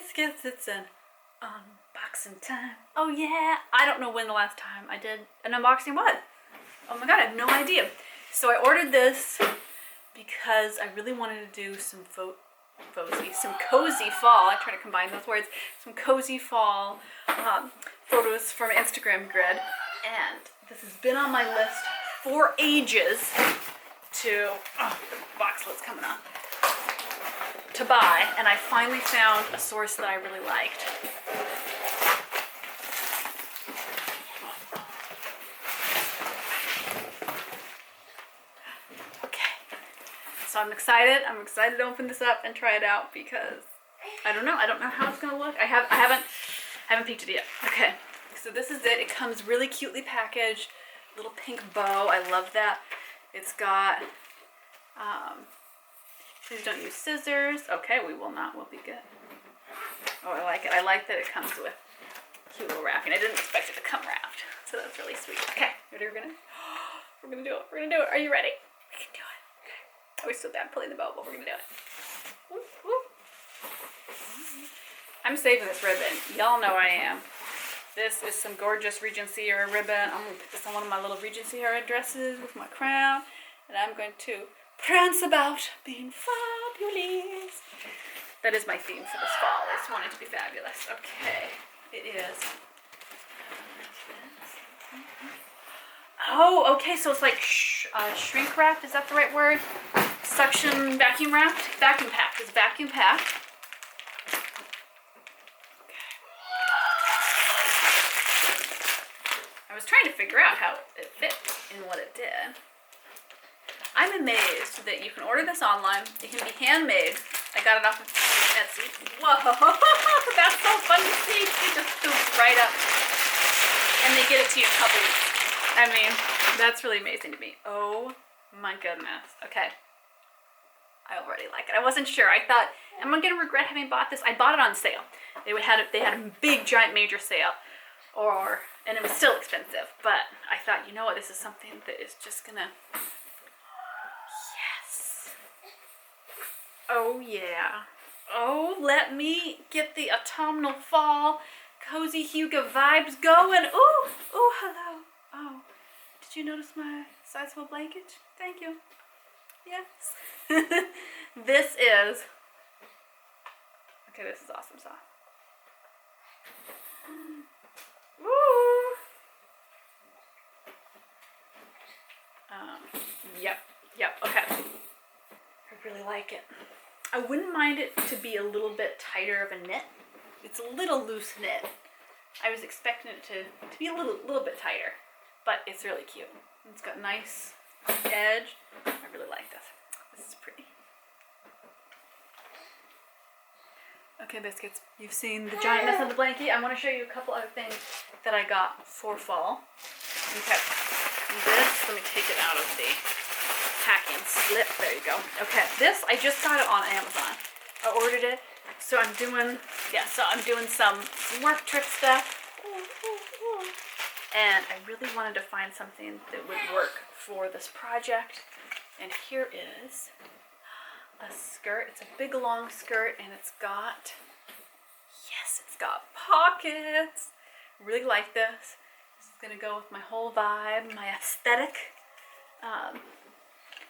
biscuits, it's an unboxing time. Oh yeah, I don't know when the last time I did an unboxing was. Oh my god, I have no idea. So I ordered this because I really wanted to do some cozy fall. I try to combine those words. Some cozy fall photos from Instagram Grid, and this has been on my list for ages to. Oh, the box lid's coming off. To buy, and I finally found a source that I really liked. Okay, so I'm excited. I'm excited to open this up and try it out because I don't know how it's gonna look. I haven't peeked it yet. Okay, so this is it. It comes really cutely packaged, little pink bow. I love that. It's got please don't use scissors. Okay, we will not. We'll be good. Oh, I like it. I like that it comes with cute little wrapping. I didn't expect it to come wrapped, so that's really sweet. Okay, ready? We're gonna do it. We're gonna do it. Are you ready? We can do it. Okay. I was so bad pulling the bow, but we're gonna do it. Woo, woo. I'm saving this ribbon. Y'all know I am. This is some gorgeous Regency era ribbon. I'm gonna put this on one of my little Regency era dresses with my crown, and I'm going to prance about being fabulous. That is my theme for this fall. I just want it to be fabulous. Okay, it is. Oh, okay, so it's like shrink wrapped. Is that the right word? Suction vacuum wrapped? Vacuum packed. It's vacuum packed. Okay. I was trying to figure out how it fit in what it did. I'm amazed that you can order this online. It can be handmade. I got it off of Etsy. Whoa, that's so fun to see. It just scoops right up, and they get it to you in a couple weeks. I mean, that's really amazing to me. Oh my goodness. Okay, I already like it. I wasn't sure. I thought, am I gonna regret having bought this? I bought it on sale. They had a big, giant, major sale, and it was still expensive. But I thought, you know what? This is something that is just gonna. Oh yeah. Oh, let me get the autumnal fall cozy Hygge vibes going. Ooh, ooh, hello. Oh, did you notice my sizable blanket? Thank you. Yes. This is awesome sauce. Ooh. Yep, okay. I really like it. I wouldn't mind it to be a little bit tighter of a knit. It's a little loose knit. I was expecting it to be a little bit tighter, but it's really cute. It's got nice edge. I really like this. This is pretty. Okay, biscuits, you've seen the giantness of the blankie. I want to show you a couple other things that I got for fall. Okay, this, let me take it out of the packing slip. There you go. Okay, this, I just got it on Amazon. I ordered it, so I'm doing some work trip stuff. And I really wanted to find something that would work for this project. And here is a skirt. It's a big long skirt, and it's got pockets. Really like this. This is gonna go with my whole vibe, my aesthetic.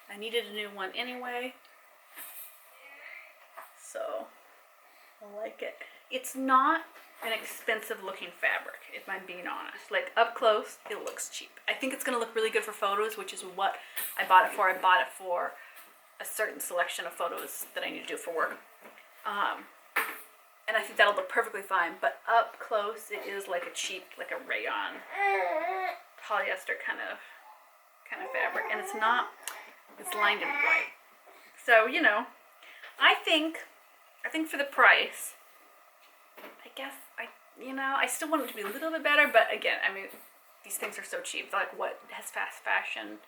I needed a new one anyway, so I like it. It's not an expensive looking fabric, if I'm being honest. Like up close, it looks cheap. I think it's gonna look really good for photos, which is what I bought it for. I bought it for a certain selection of photos that I need to do for work. And I think that'll look perfectly fine, but up close, it is like a cheap, like a rayon polyester kind of fabric, and it's not. It's lined in white. So, you know, I think for the price, I guess I still want it to be a little bit better, but again, I mean, these things are so cheap. Like, what has fast fashion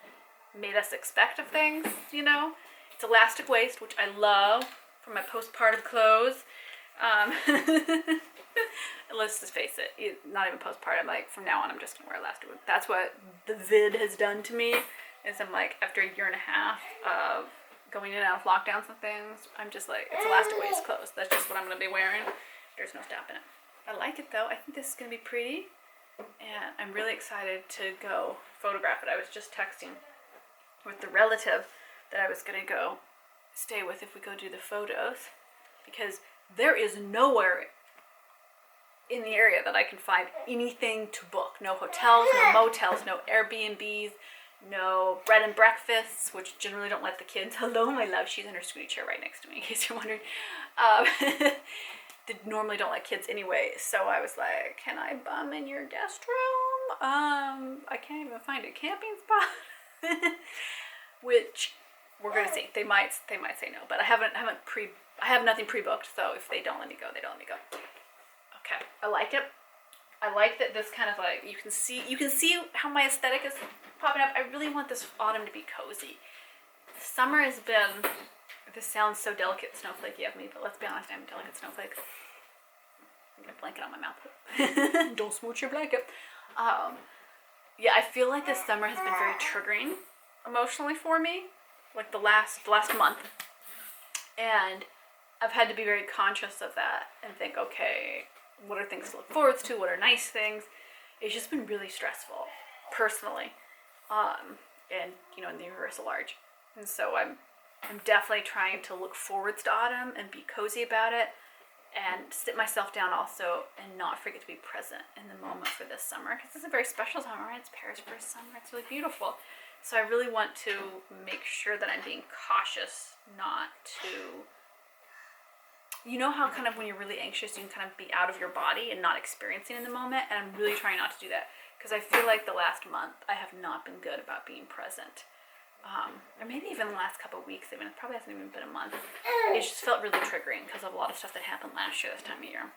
made us expect of things, you know? It's elastic waist, which I love for my postpartum clothes. Let's just face it, not even postpartum, like from now on I'm just gonna wear elastic waist. That's what the vid has done to me. Is I'm like, after a year and a half of going in and out of lockdowns and things, I'm just like, it's elastic waist clothes. That's just what I'm gonna be wearing There's no stopping it. I like it though. I think this is going to be pretty. And I'm really excited to go photograph it. I was just texting with the relative that I was going to go stay with if we go do the photos. Because there is nowhere in the area that I can find anything to book. No hotels, no motels, no Airbnbs, no bread and breakfasts, which generally don't let the kids. Hello, my love. She's in her scooty chair right next to me, in case you're wondering. They normally don't let kids anyway. So I was like, can I bum in your guest room? I can't even find a camping spot. Which we're gonna see. They might say no, but I have nothing pre-booked. So if they don't let me go, they don't let me go. Okay, I like it. I like that this kind of like, you can see how my aesthetic is popping up. I really want this autumn to be cozy. Summer has been, this sounds so delicate snowflakey of me, but let's be honest, I'm a delicate snowflake. I'm gonna blanket on my mouth. Don't smooch your blanket. Yeah, I feel like this summer has been very triggering emotionally for me, like the last month. And I've had to be very conscious of that and think, okay, what are things to look forward to? What are nice things? It's just been really stressful, personally, and in the universal large. And so I'm definitely trying to look forwards to autumn and be cozy about it, and sit myself down also, and not forget to be present in the moment for this summer, because it's a very special summer, right? It's Paris first summer. It's really beautiful. So I really want to make sure that I'm being cautious, not to. You know how kind of when you're really anxious, you can kind of be out of your body and not experiencing in the moment? And I'm really trying not to do that, because I feel like the last month I have not been good about being present. Or maybe even the last couple of weeks. I mean, it probably hasn't even been a month. It just felt really triggering because of a lot of stuff that happened last year this time of year.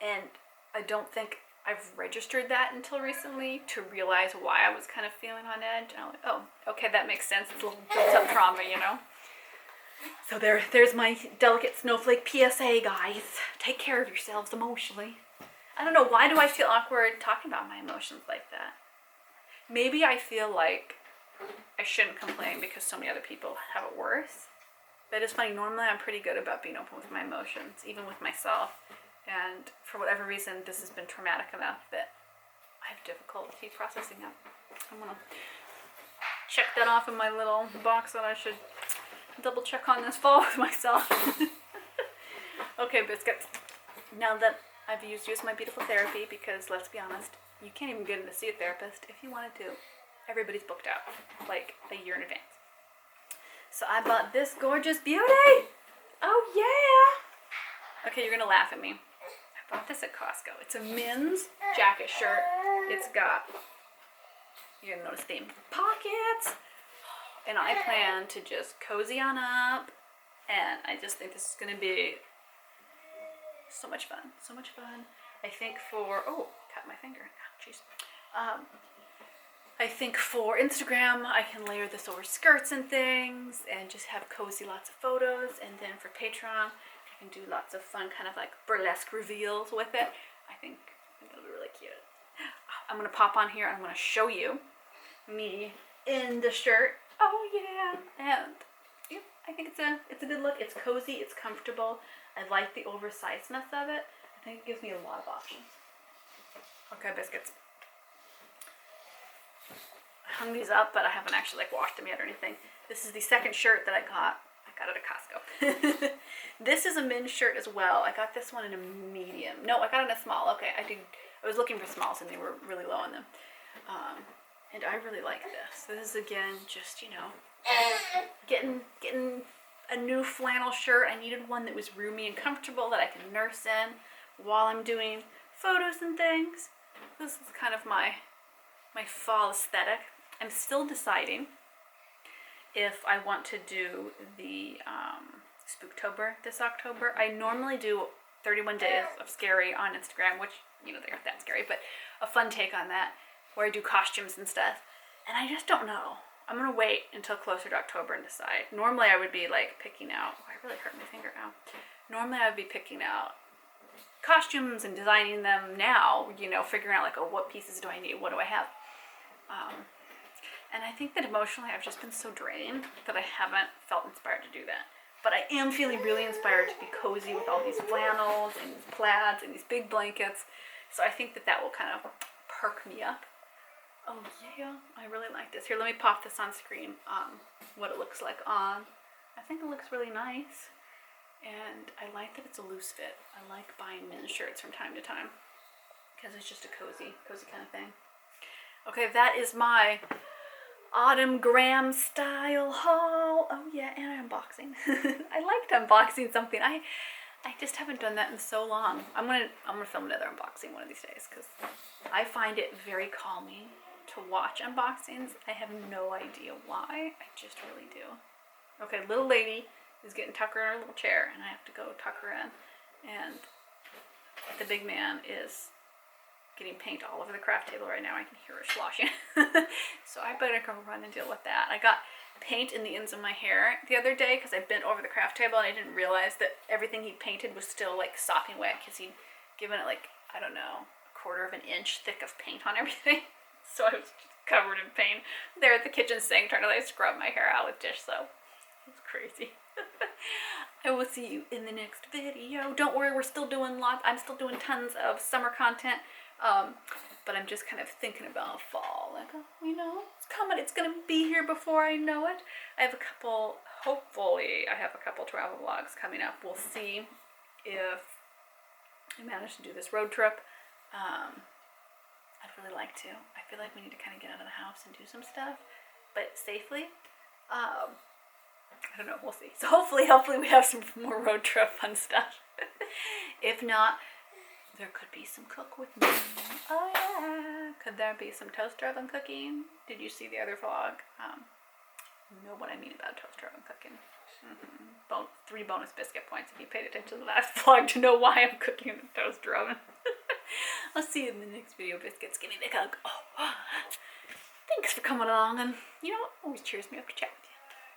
And I don't think I've registered that until recently to realize why I was kind of feeling on edge. And I'm like, oh, okay, that makes sense. It's a little built-up trauma, So there's my delicate snowflake PSA, guys. Take care of yourselves emotionally. I don't know, why do I feel awkward talking about my emotions like that? Maybe I feel like I shouldn't complain because so many other people have it worse. But it's funny, normally I'm pretty good about being open with my emotions, even with myself. And for whatever reason, this has been traumatic enough that I have difficulty processing it. I'm gonna check that off in my little box that I should double check on this fall with myself. Okay, biscuits. Now that I've used my beautiful therapy, because let's be honest, you can't even get in to see a therapist if you wanted to. Everybody's booked out like a year in advance. So I bought this gorgeous beauty. Oh yeah. Okay, you're gonna laugh at me. I bought this at Costco. It's a men's jacket shirt. It's got, you're gonna notice the pockets. And I plan to just cozy on up, and I just think this is going to be so much fun. So much fun. I think cut my finger. Jeez. I think for Instagram, I can layer this over skirts and things, and just have cozy lots of photos. And then for Patreon, I can do lots of fun kind of like burlesque reveals with it. I think it'll be really cute. I'm going to pop on here, and I'm going to show you me in the shirt. Oh yeah, and yeah, I think it's a good look. It's cozy, it's comfortable. I like the oversizedness of it. I think it gives me a lot of options. Okay, biscuits. I hung these up, but I haven't actually washed them yet or anything. This is the second shirt that I got. I got it at Costco. This is a men's shirt as well. I got this one in a medium. No, I got it in a small. Okay, I was looking for smalls and they were really low on them. And I really like this. This is, again, just, getting a new flannel shirt. I needed one that was roomy and comfortable that I can nurse in while I'm doing photos and things. This is kind of my fall aesthetic. I'm still deciding if I want to do the Spooktober this October. I normally do 31 days of scary on Instagram, which, they're not that scary, but a fun take on that, where I do costumes and stuff. And I just don't know. I'm going to wait until closer to October and decide. Normally I would be picking out, I really hurt my finger now. Normally I would be picking out costumes and designing them now, figuring out what pieces do I need, what do I have. And I think that emotionally I've just been so drained that I haven't felt inspired to do that. But I am feeling really inspired to be cozy with all these flannels and these plaids and these big blankets. So I think that will kind of perk me up. Oh yeah, I really like this. Here, let me pop this on screen, what it looks like on. I think it looks really nice. And I like that it's a loose fit. I like buying men's shirts from time to time because it's just a cozy kind of thing. Okay, that is my autumn gram style haul. Oh yeah, and unboxing. I liked unboxing something. I just haven't done that in so long. I'm gonna film another unboxing one of these days because I find it very calming to watch unboxings. I have no idea why. I just really do. Okay, little lady is getting tucked in her little chair, and I have to go tuck her in. And the big man is getting paint all over the craft table right now. I can hear it sloshing. So I better go run and deal with that. I got paint in the ends of my hair the other day because I bent over the craft table and I didn't realize that everything he painted was still like sopping wet because he'd given it like, I don't know, 1/4 of an inch thick of paint on everything. So I was covered in paint there at the kitchen sink trying to like scrub my hair out with dish soap. It's crazy. I will see you in the next video. Don't worry, we're still doing I'm still doing tons of summer content. But I'm just kind of thinking about fall. Like, oh, you know, it's coming. It's going to be here before I know it. Hopefully, I have a couple travel vlogs coming up. We'll see if I manage to do this road trip. I'd really like to. I feel like we need to kind of get out of the house and do some stuff, but safely. I don't know. We'll see. So hopefully we have some more road trip fun stuff. If not, there could be some cook with me. Oh yeah. Could there be some toaster oven cooking? Did you see the other vlog? You know what I mean about toaster oven cooking. 3 bonus biscuit points if you paid attention to the last vlog to know why I'm cooking in the toaster oven. I'll see you in the next video, biscuits. Give me a big hug. Oh, thanks for coming along, and you know what? Always cheers me up to chat.